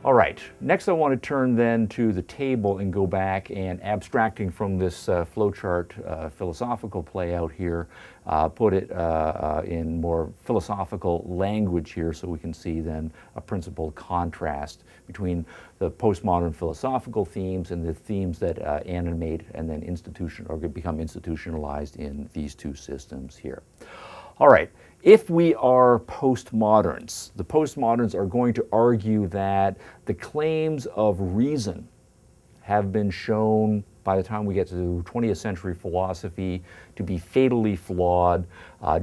All right, next I want to turn then to the table and go back and abstracting from this flowchart philosophical play out here, put it in more philosophical language here so we can see then a principled contrast between the postmodern philosophical themes and the themes that animate and then become institutionalized in these two systems here. All right. If we are postmoderns, the postmoderns are going to argue that the claims of reason have been shown by the time we get to 20th century philosophy to be fatally flawed,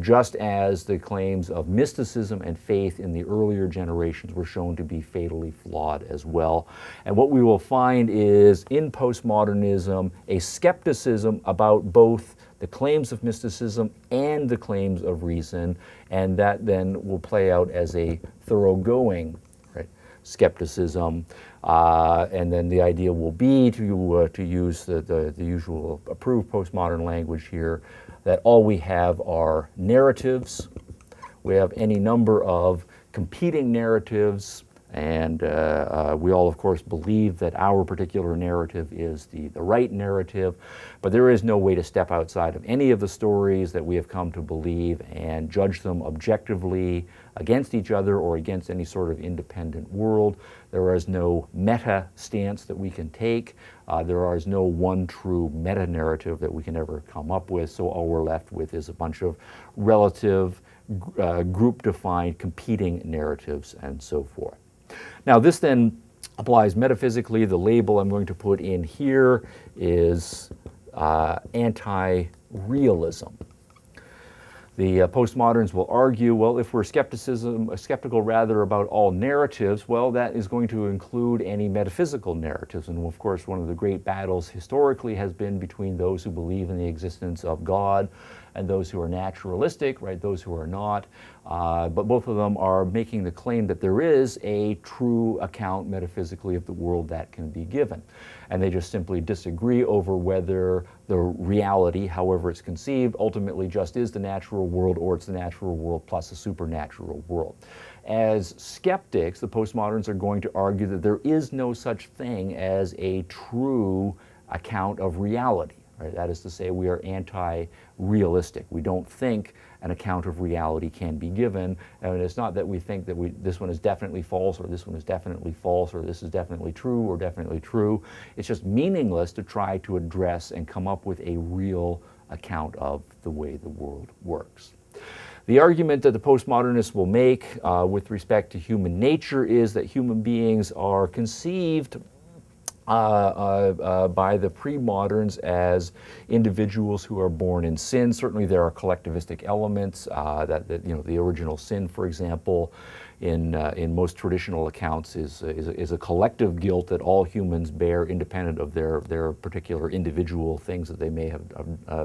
just as the claims of mysticism and faith in the earlier generations were shown to be fatally flawed as well. And what we will find is in postmodernism a skepticism about both the claims of mysticism and the claims of reason, and that then will play out as a thoroughgoing skepticism, and then the idea will be to use the usual approved postmodern language here, that all we have are narratives. We have any number of competing narratives, and we all, of course, believe that our particular narrative is the right narrative, but there is no way to step outside of any of the stories that we have come to believe and judge them objectively against each other or against any sort of independent world. There is no meta stance that we can take. There is no one true meta narrative that we can ever come up with, so all we're left with is a bunch of relative, group-defined, competing narratives and so forth. Now this then applies metaphysically. The label I'm going to put in here is anti-realism. The postmoderns will argue, well, if we're skeptical rather about all narratives, well, that is going to include any metaphysical narratives. And of course, one of the great battles historically has been between those who believe in the existence of God and those who are naturalistic, right, those who are not. But both of them are making the claim that there is a true account metaphysically of the world that can be given. And they just simply disagree over whether the reality, however it's conceived, ultimately just is the natural world or it's the natural world plus a supernatural world. As skeptics, the postmoderns are going to argue that there is no such thing as a true account of reality. Right? That is to say, we are anti-realistic. We don't think an account of reality can be given. And it's not that we think that this one is definitely false or this one is definitely false or this is definitely true or definitely true. It's just meaningless to try to address and come up with a real account of the way the world works. The argument that the postmodernists will make with respect to human nature is that human beings are conceived by the pre-moderns as individuals who are born in sin. Certainly there are collectivistic elements, the original sin, for example, in most traditional accounts is a collective guilt that all humans bear independent of their particular individual things that they may have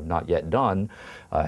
not yet done.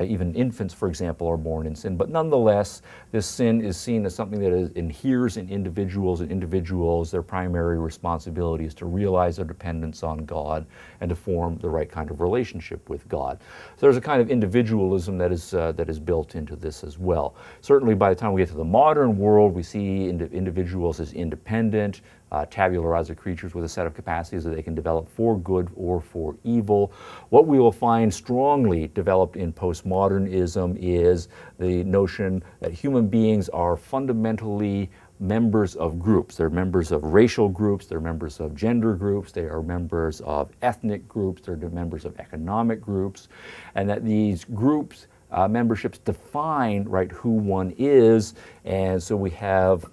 Even infants, for example, are born in sin. But nonetheless, this sin is seen as something that inheres in individuals, and individuals, their primary responsibility is to realize their dependence on God and to form the right kind of relationship with God. So there's a kind of individualism that is built into this as well. Certainly by the time we get to the modern world, we see individuals as independent, tabula rasa creatures with a set of capacities that they can develop for good or for evil. What we will find strongly developed in postmodernism is the notion that human beings are fundamentally members of groups. They're members of racial groups, they're members of gender groups, they are members of ethnic groups, they're members of economic groups, and that these groups memberships define, right, who one is, and so we have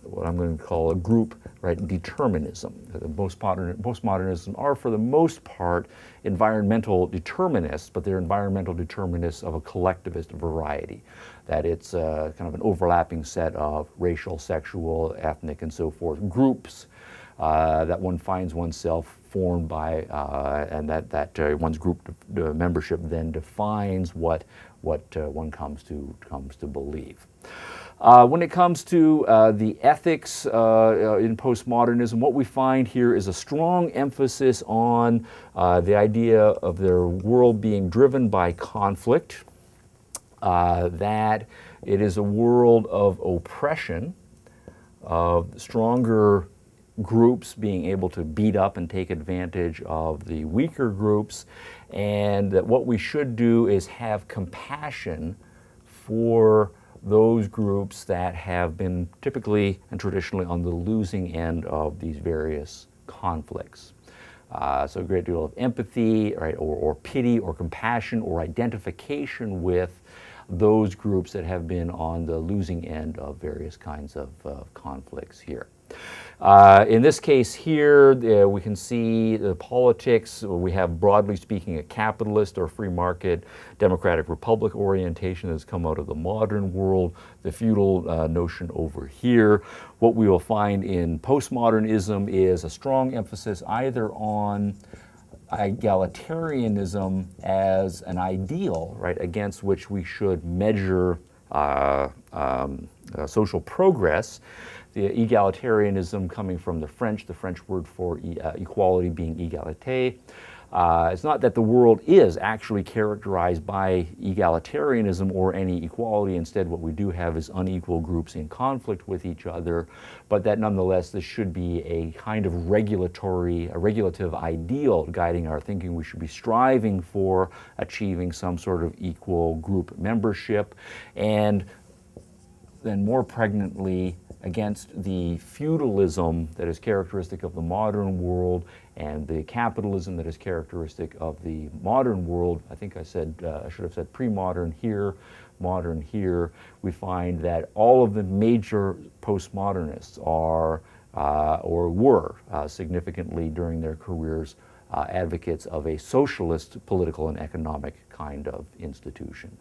what I'm going to call a group, right, determinism. The postmodernism are, for the most part, environmental determinists, but they're environmental determinists of a collectivist variety. That it's kind of an overlapping set of racial, sexual, ethnic, and so forth groups that one finds oneself formed by, and that one's group membership then defines what one comes to believe. When it comes to the ethics in postmodernism, what we find here is a strong emphasis on the idea of their world being driven by conflict, that it is a world of oppression, of stronger groups being able to beat up and take advantage of the weaker groups, and that what we should do is have compassion for those groups that have been typically and traditionally on the losing end of these various conflicts. So a great deal of empathy, right, or pity or compassion or identification with those groups that have been on the losing end of various kinds of conflicts here. In this case here, we can see the politics. We have, broadly speaking, a capitalist or free market, democratic republic orientation that's come out of the modern world, the feudal notion over here. What we will find in postmodernism is a strong emphasis either on egalitarianism as an ideal, right, against which we should measure social progress. The egalitarianism coming from the French word for equality being égalité. It's not that the world is actually characterized by egalitarianism or any equality. Instead, what we do have is unequal groups in conflict with each other, but that nonetheless this should be a kind of regulative ideal guiding our thinking. We should be striving for achieving some sort of equal group membership, and then more pregnantly against the feudalism that is characteristic of the modern world and the capitalism that is characteristic of the modern world. I think I said, I should have said pre-modern here, modern here. We find that all of the major postmodernists are or were significantly during their careers advocates of a socialist political and economic kind of institution.